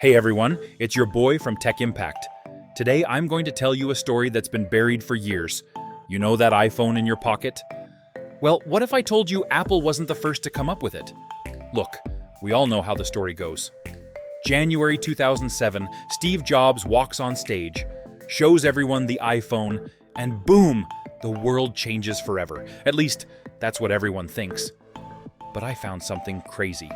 Hey everyone, it's your boy from Tech Impact. Today I'm going to tell you a story that's been buried for years. You know that iPhone in your pocket? Well, what if I told you Apple wasn't the first to come up with it? Look, we all know how the story goes. January 2007, Steve Jobs walks on stage, shows everyone the iPhone, and boom, the world changes forever. At least, that's what everyone thinks. But I found something crazy.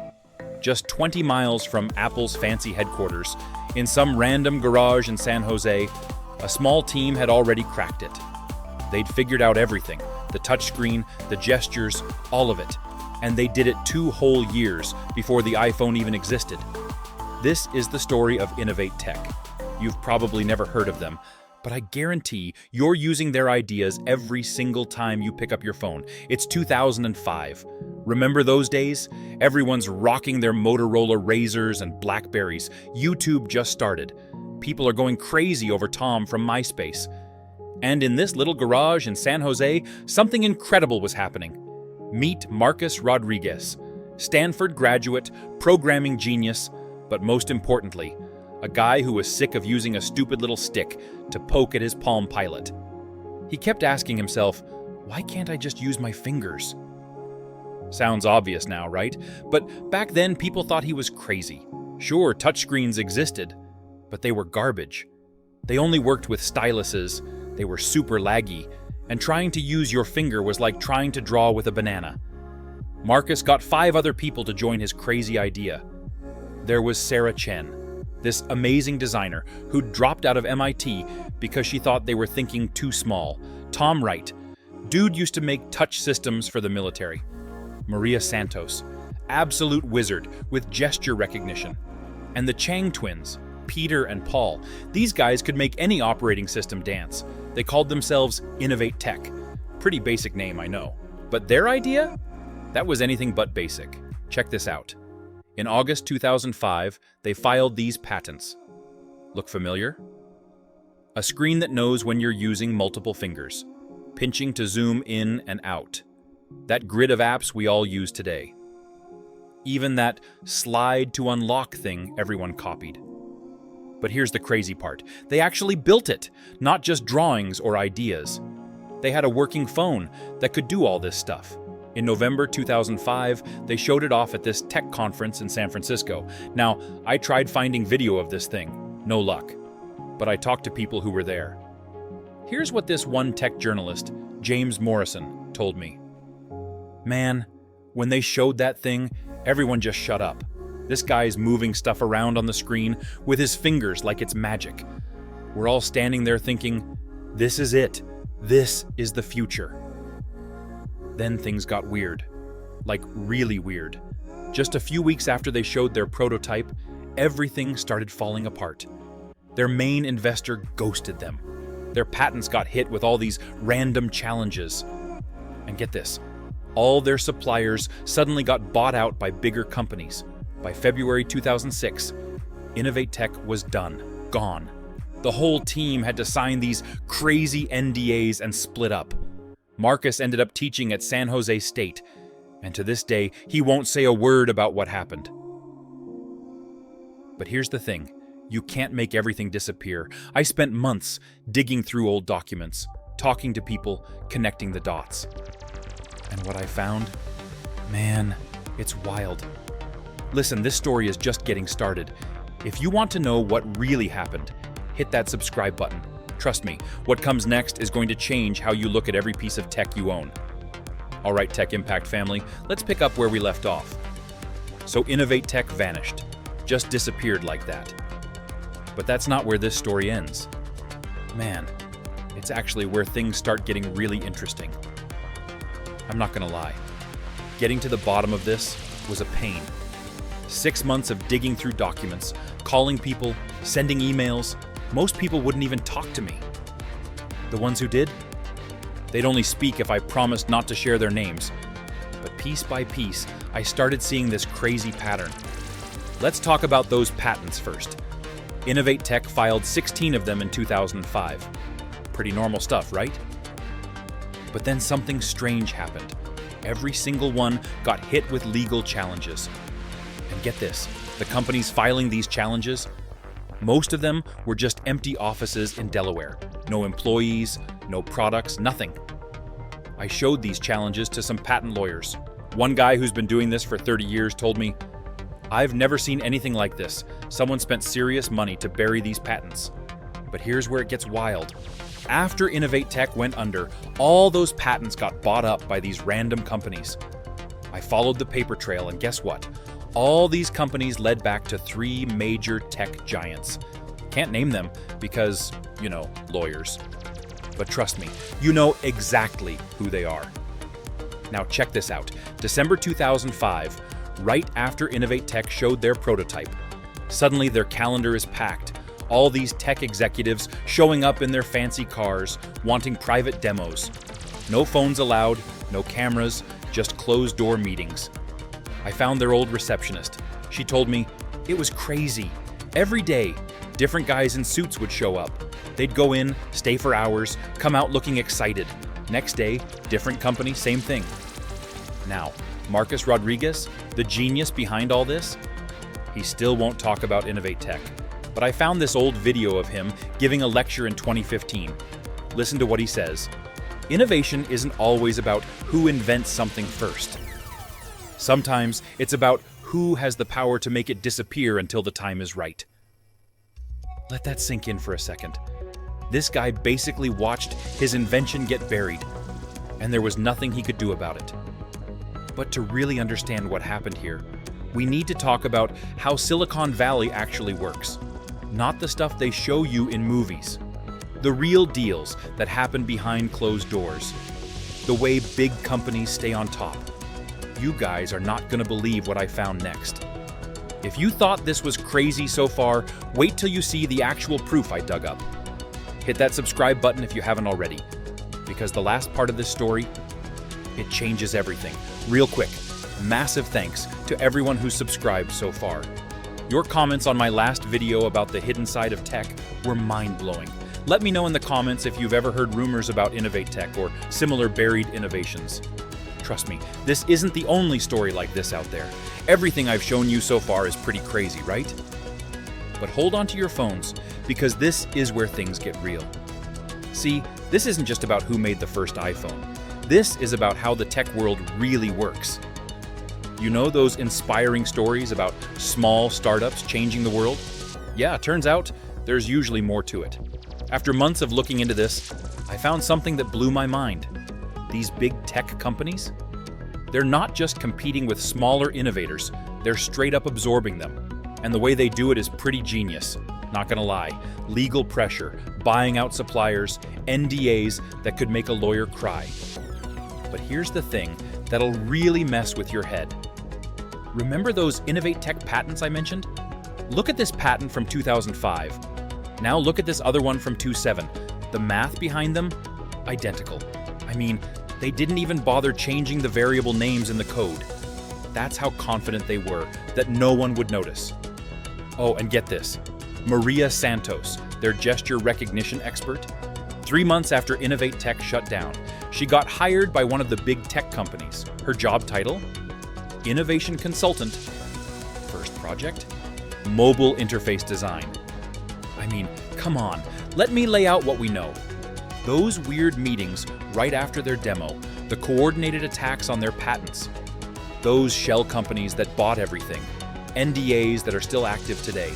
Just 20 miles from Apple's fancy headquarters, in some random garage in San Jose, a small team had already cracked it. They'd figured out everything, the touchscreen, the gestures, all of it. And they did it 2 whole years before the iPhone even existed. This is the story of InnovateTech. You've probably never heard of them, but I guarantee you're using their ideas every single time you pick up your phone. It's 2005. Remember those days? Everyone's rocking their Motorola Razrs and Blackberries. YouTube just started. People are going crazy over Tom from MySpace. And in this little garage in San Jose, something incredible was happening. Meet Marcus Rodriguez, Stanford graduate, programming genius, but most importantly, a guy who was sick of using a stupid little stick to poke at his Palm Pilot. He kept asking himself, why can't I just use my fingers? Sounds obvious now, right? But back then people thought he was crazy. Sure, touchscreens existed, but they were garbage. They only worked with styluses, they were super laggy, and trying to use your finger was like trying to draw with a banana. Marcus got 5 other people to join his crazy idea. There was Sarah Chen, this amazing designer who dropped out of MIT because she thought they were thinking too small. Tom Wright, dude used to make touch systems for the military. Maria Santos, absolute wizard with gesture recognition. And the Chang twins, Peter and Paul. These guys could make any operating system dance. They called themselves InnovateTech. Pretty basic name, I know. But their idea? That was anything but basic. Check this out. In August 2005, they filed these patents. Look familiar? A screen that knows when you're using multiple fingers, pinching to zoom in and out. That grid of apps we all use today. Even that slide to unlock thing everyone copied. But here's the crazy part. They actually built it, not just drawings or ideas. They had a working phone that could do all this stuff. In November 2005, they showed it off at this tech conference in San Francisco. Now, I tried finding video of this thing. No luck. But I talked to people who were there. Here's what this one tech journalist, James Morrison, told me. Man, when they showed that thing, everyone just shut up. This guy's moving stuff around on the screen with his fingers like it's magic. We're all standing there thinking, this is it. This is the future. Then things got weird. Like really weird. Just a few weeks after they showed their prototype, everything started falling apart. Their main investor ghosted them. Their patents got hit with all these random challenges. And get this, all their suppliers suddenly got bought out by bigger companies. By February 2006, InnovateTech was done, gone. The whole team had to sign these crazy NDAs and split up. Marcus ended up teaching at San Jose State, and to this day, he won't say a word about what happened. But here's the thing, you can't make everything disappear. I spent months digging through old documents, talking to people, connecting the dots. And what I found? Man, it's wild. Listen, this story is just getting started. If you want to know what really happened, hit that subscribe button. Trust me, what comes next is going to change how you look at every piece of tech you own. All right, Tech Impact family, let's pick up where we left off. So InnovateTech vanished, just disappeared like that. But that's not where this story ends. Man, it's actually where things start getting really interesting. I'm not gonna lie. Getting to the bottom of this was a pain. 6 months of digging through documents, calling people, sending emails. Most people wouldn't even talk to me. The ones who did, they'd only speak if I promised not to share their names. But piece by piece, I started seeing this crazy pattern. Let's talk about those patents first. InnovateTech filed 16 of them in 2005. Pretty normal stuff, right? But then something strange happened. Every single one got hit with legal challenges. And get this, The companies filing these challenges, most of them were just empty offices in Delaware. No employees, no products, nothing. I showed these challenges to some patent lawyers. One guy who's been doing this for 30 years told me, "I've never seen anything like this. Someone spent serious money to bury these patents." But here's where it gets wild. After InnovateTech went under, all those patents got bought up by these random companies. I followed the paper trail, and guess what? All these companies led back to 3 major tech giants. Can't name them because, lawyers. But trust me, you know exactly who they are. Now check this out. December 2005, right after InnovateTech showed their prototype, suddenly their calendar is packed. All these tech executives showing up in their fancy cars, wanting private demos. No phones allowed, no cameras, just closed-door meetings. I found their old receptionist. She told me, it was crazy. Every day, different guys in suits would show up. They'd go in, stay for hours, come out looking excited. Next day, different company, same thing. Now, Marcus Rodriguez, the genius behind all this, he still won't talk about InnovateTech. But I found this old video of him giving a lecture in 2015. Listen to what he says. Innovation isn't always about who invents something first. Sometimes it's about who has the power to make it disappear until the time is right. Let that sink in for a second. This guy basically watched his invention get buried, and there was nothing he could do about it. But to really understand what happened here, we need to talk about how Silicon Valley actually works. Not the stuff they show you in movies. The real deals that happen behind closed doors. The way big companies stay on top. You guys are not going to believe what I found next. If you thought this was crazy so far, wait till you see the actual proof I dug up. Hit that subscribe button if you haven't already, because the last part of this story, it changes everything. Real quick, massive thanks to everyone who's subscribed so far. Your comments on my last video about the hidden side of tech were mind-blowing. Let me know in the comments if you've ever heard rumors about InnovateTech or similar buried innovations. Trust me, this isn't the only story like this out there. Everything I've shown you so far is pretty crazy, right? But hold on to your phones, because this is where things get real. See, this isn't just about who made the first iPhone. This is about how the tech world really works. You know those inspiring stories about small startups changing the world? Yeah, turns out there's usually more to it. After months of looking into this, I found something that blew my mind. These big tech companies, they're not just competing with smaller innovators, they're straight up absorbing them. And the way they do it is pretty genius, not gonna lie. Legal pressure, buying out suppliers, NDAs that could make a lawyer cry. But here's the thing that'll really mess with your head. Remember those InnovateTech patents I mentioned? Look at this patent from 2005. Now look at this other one from 2007. The math behind them, identical. I mean, they didn't even bother changing the variable names in the code. That's how confident they were that no one would notice. Oh, and get this. Maria Santos, their gesture recognition expert, 3 months after InnovateTech shut down, she got hired by one of the big tech companies. Her job title? Innovation Consultant. First project? Mobile interface design. I mean, come on, let me lay out what we know. Those weird meetings right after their demo, the coordinated attacks on their patents, those shell companies that bought everything, NDAs that are still active today,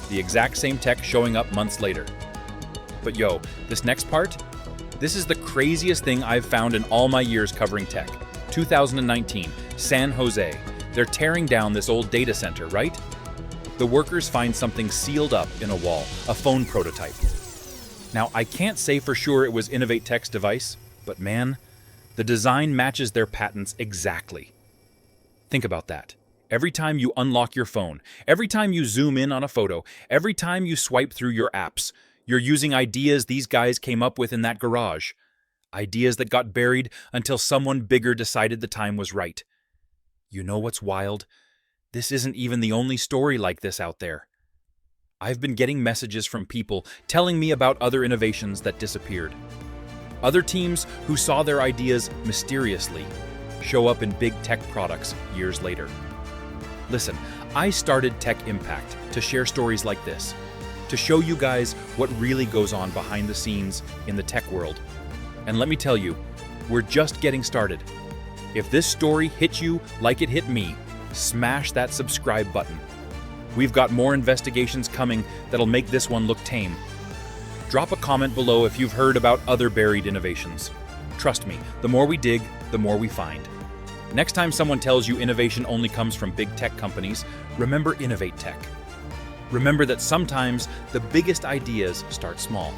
the exact same tech showing up months later. But yo, this next part, this is the craziest thing I've found in all my years covering tech. 2019, San Jose. They're tearing down this old data center, right? The workers find something sealed up in a wall, a phone prototype. Now, I can't say for sure it was InnovateTech's device, but man, the design matches their patents exactly. Think about that. Every time you unlock your phone, every time you zoom in on a photo, every time you swipe through your apps, you're using ideas these guys came up with in that garage. Ideas that got buried until someone bigger decided the time was right. You know what's wild? This isn't even the only story like this out there. I've been getting messages from people telling me about other innovations that disappeared. Other teams who saw their ideas mysteriously show up in big tech products years later. Listen, I started Tech Impact to share stories like this, to show you guys what really goes on behind the scenes in the tech world. And let me tell you, we're just getting started. If this story hit you like it hit me, smash that subscribe button. We've got more investigations coming that'll make this one look tame. Drop a comment below if you've heard about other buried innovations. Trust me, the more we dig, the more we find. Next time someone tells you innovation only comes from big tech companies, remember InnovateTech. Remember that sometimes the biggest ideas start small.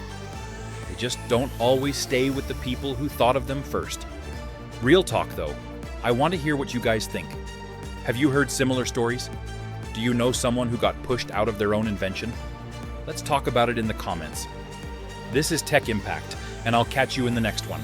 They just don't always stay with the people who thought of them first. Real talk though, I want to hear what you guys think. Have you heard similar stories? Do you know someone who got pushed out of their own invention? Let's talk about it in the comments. This is Tech Impact, and I'll catch you in the next one.